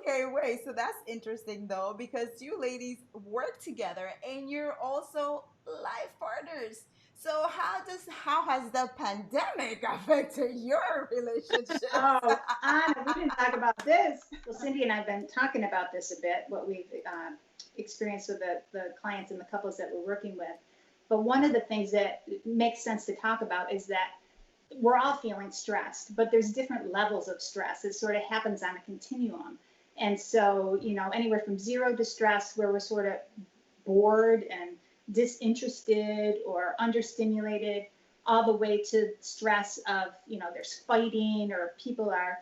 Okay, wait. So that's interesting though, because you ladies work together and you're also life partners. So how has the pandemic affected your relationships? Oh, Anna, we didn't talk about this. Well, Cindy and I have been talking about this a bit, what we've experienced with the clients and the couples that we're working with. But one of the things that makes sense to talk about is that we're all feeling stressed, but there's different levels of stress. It sort of happens on a continuum. And so, anywhere from zero distress, where we're sort of bored and disinterested or understimulated, all the way to stress of, there's fighting or people are,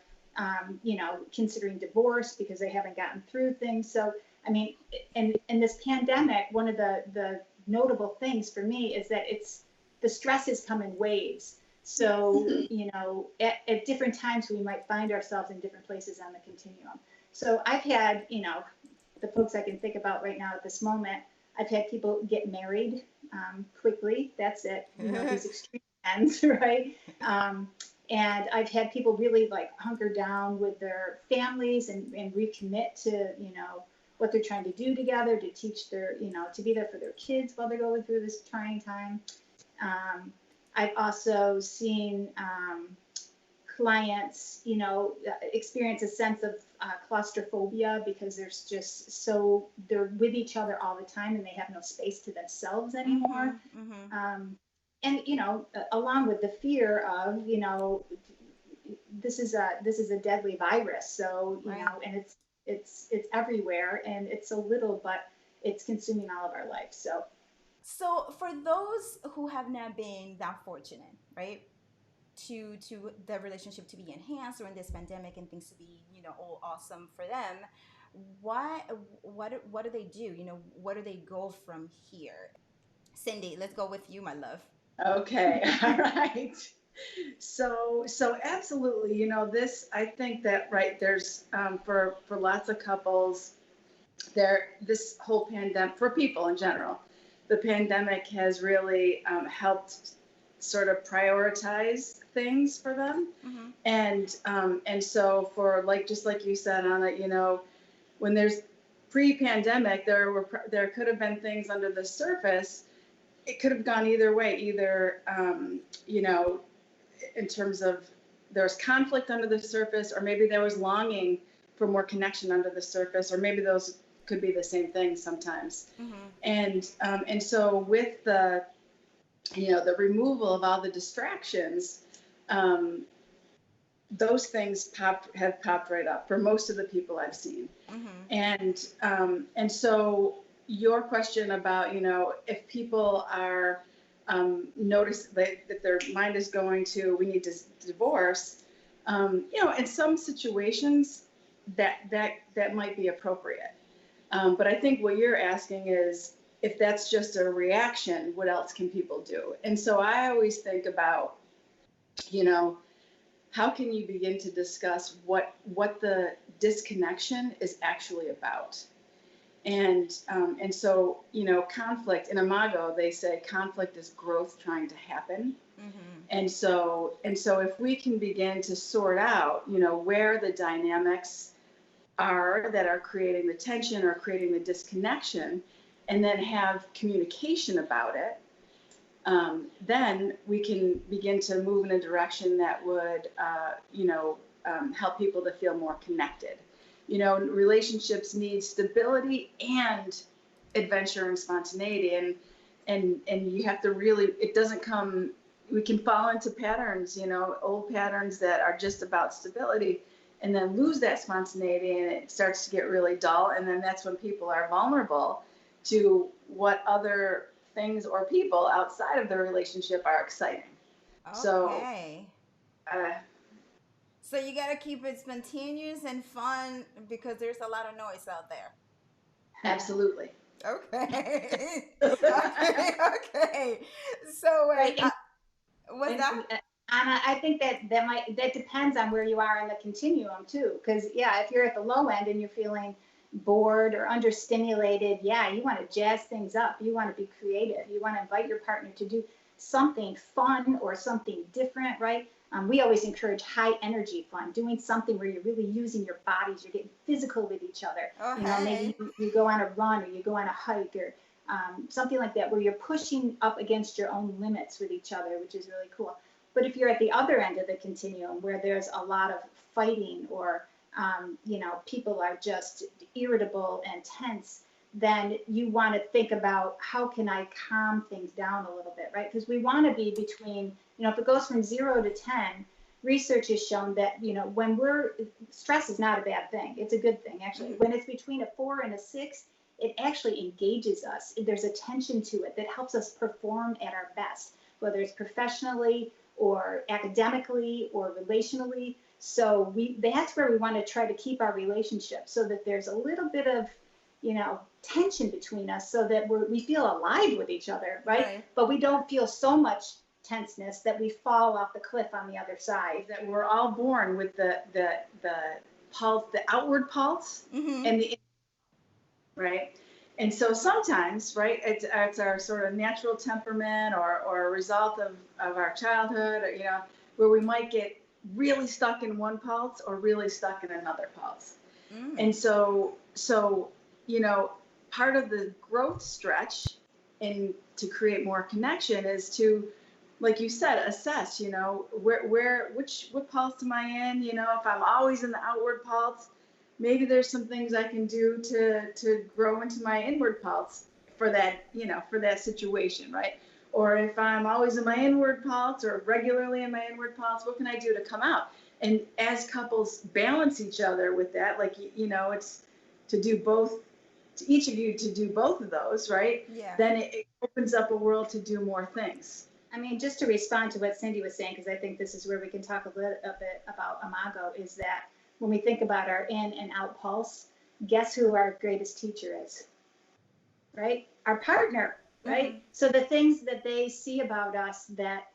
considering divorce because they haven't gotten through things. So, I mean, in this pandemic, one of the notable things for me is that the stresses come in waves. So, at different times we might find ourselves in different places on the continuum. So I've had, the folks I can think about right now at this moment, I've had people get married quickly. That's it. These extreme ends, right? And I've had people really like hunker down with their families and recommit to, what they're trying to do together, to teach their, to be there for their kids while they're going through this trying time. Um, I've also seen clients, experience a sense of claustrophobia because there's just they're with each other all the time and they have no space to themselves anymore. Mm-hmm, mm-hmm. And along with the fear of, this is a deadly virus, so Right. and it's everywhere and it's so little, but it's consuming all of our life. So So for those who have not been that fortunate, right, to the relationship to be enhanced during this pandemic and things to be, all awesome for them, why what do they do? Where do they go from here? Cindy, let's go with you, my love. Okay, all right. So absolutely, this, I think that, right, there's, for lots of couples, this whole pandemic, for people in general, the pandemic has really helped sort of prioritize things for them. Mm-hmm. And so for, like, just like you said, Anna, when there's pre-pandemic, there could have been things under the surface. It could have gone either way, either, in terms of there's conflict under the surface, or maybe there was longing for more connection under the surface, or maybe those could be the same thing sometimes. Mm-hmm. And so with the removal of all the distractions, um, those things have popped right up for most of the people I've seen. Mm-hmm. And so your question about, if people are notice that their mind is going to, we need to divorce, in some situations that might be appropriate. But I think what you're asking is, if that's just a reaction, what else can people do? And so I always think about, you know, how can you begin to discuss what the disconnection is actually about? And so, conflict in Imago, they say conflict is growth trying to happen. Mm-hmm. And so if we can begin to sort out, where the dynamics are that are creating the tension or creating the disconnection, and then have communication about it, then we can begin to move in a direction that would, help people to feel more connected. Relationships need stability and adventure and spontaneity, and you have to really. It doesn't come. We can fall into patterns, old patterns that are just about stability, and then lose that spontaneity, and it starts to get really dull. And then that's when people are vulnerable to what other things or people outside of the relationship are exciting. So, Okay. uh, So you gotta keep it spontaneous and fun because there's a lot of noise out there. absolutely. Okay. Okay. Okay. So right. wait, what's And that? Anna, I think that depends on where you are in the continuum too. Because yeah, if you're at the low end and you're feeling bored or understimulated, yeah, you want to jazz things up. You want to be creative. You want to invite your partner to do something fun or something different, right? We always encourage high energy fun, doing something where you're really using your bodies, you're getting physical with each other. Oh, You know, hey. maybe you go on a run or you go on a hike or something like that, where you're pushing up against your own limits with each other, which is really cool. But if you're at the other end of the continuum where there's a lot of fighting or, people are just irritable and tense, then you want to think about how can I calm things down a little bit, right? Because we want to be between, if it goes from 0 to 10, research has shown that, when stress is not a bad thing. It's a good thing, actually. When it's between a 4 and a 6, it actually engages us. There's a tension to it that helps us perform at our best, whether it's professionally or academically or relationally. So that's where we want to try to keep our relationship, so that there's a little bit of, tension between us, so that we feel alive with each other, right? But we don't feel so much tenseness that we fall off the cliff on the other side. That we're all born with the pulse, the outward pulse, and the right. And so sometimes, right, it's our sort of natural temperament or a result of our childhood, or, where we might get really stuck in one pulse or really stuck in another pulse. And so, part of the growth stretch and to create more connection is to, like you said, assess, what pulse am I in? If I'm always in the outward pulse, maybe there's some things I can do to grow into my inward pulse for that, for that situation, right? Or if I'm always in my inward pulse or regularly in my inward pulse, what can I do to come out? And as couples balance each other with that, like, it's to do both, to each of you to do both of those, right? Yeah. Then it opens up a world to do more things. I mean, just to respond to what Cindy was saying, because I think this is where we can talk a bit about imago, is that when we think about our in and out pulse, guess who our greatest teacher is, right? Our partner, right? So the things that they see about us that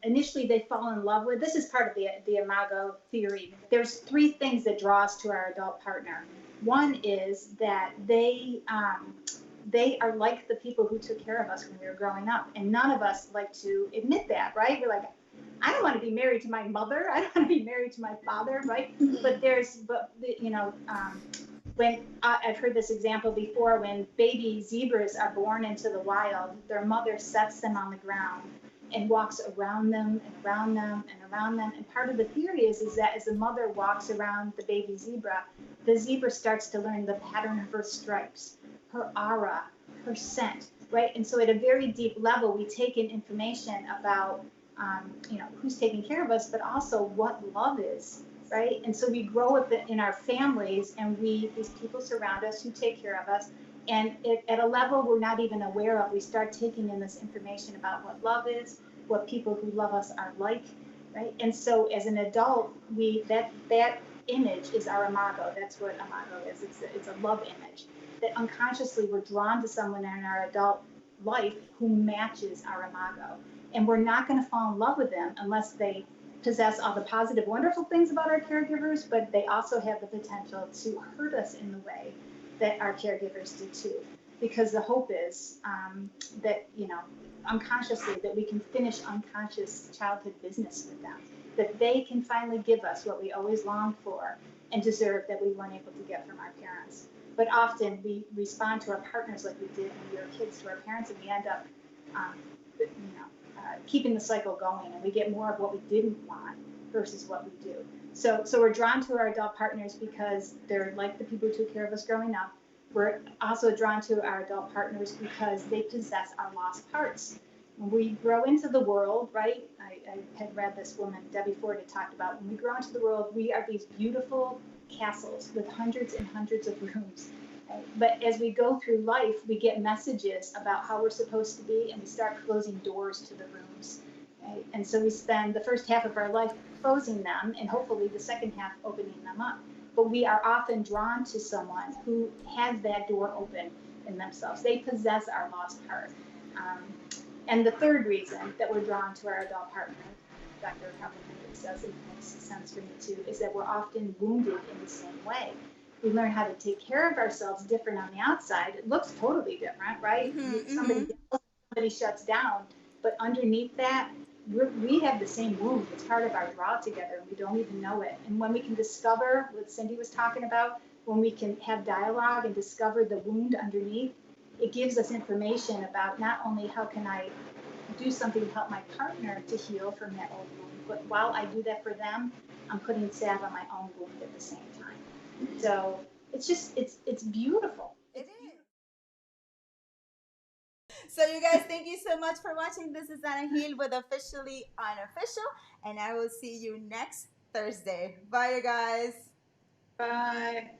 initially they fall in love with, this is part of the imago theory. There's 3 things that draw us to our adult partner. One is that they are like the people who took care of us when we were growing up, and none of us like to admit that, right? We're like, I don't want to be married to my mother. I don't want to be married to my father, right? When I've heard this example before, when baby zebras are born into the wild, their mother sets them on the ground and walks around them and around them and around them. And part of the theory is that as the mother walks around the baby zebra, the zebra starts to learn the pattern of her stripes, her aura, her scent, right? And so at a very deep level, we take in information about, who's taking care of us, but also what love is, right? And so we grow up in our families, and these people surround us who take care of us. And at a level we're not even aware of, we start taking in this information about what love is, what people who love us are like, right? And so as an adult, that image is our imago. That's what imago is. It's a love image that unconsciously we're drawn to someone in our adult life who matches our imago. And we're not going to fall in love with them unless they possess all the positive, wonderful things about our caregivers, but they also have the potential to hurt us in the way that our caregivers did too. Because the hope is that, unconsciously, that we can finish unconscious childhood business with them, that they can finally give us what we always longed for and deserve that we weren't able to get from our parents. But often we respond to our partners like we did when we were kids to our parents, and we end up, keeping the cycle going, and we get more of what we didn't want versus what we do. So we're drawn to our adult partners because they're like the people who took care of us growing up. We're also drawn to our adult partners because they possess our lost parts. When we grow into the world, right? I had read this woman, Debbie Ford, had talked about, when we grow into the world, we are these beautiful castles with hundreds and hundreds of rooms. But as we go through life, we get messages about how we're supposed to be, and we start closing doors to the rooms. Right? And so we spend the first half of our life closing them, and hopefully the second half opening them up. But we are often drawn to someone who has that door open in themselves. They possess our lost part. And the third reason that we're drawn to our adult partner, Dr. Kaufman says, it makes sense for me too, is that we're often wounded in the same way. We learn how to take care of ourselves different on the outside. It looks totally different, right? Somebody shuts down, but underneath that, we have the same wound. It's part of our draw together, and we don't even know it. And when we can discover what Cindy was talking about, when we can have dialogue and discover the wound underneath, it gives us information about not only how can I do something to help my partner to heal from that old wound, but while I do that for them, I'm putting salve on my own wound at the same time. So it's just, it's beautiful. It is. So you guys, thank you so much for watching. This is Anna Heal with Officially Unofficial, and I will see you next Thursday. Bye, you guys. Bye.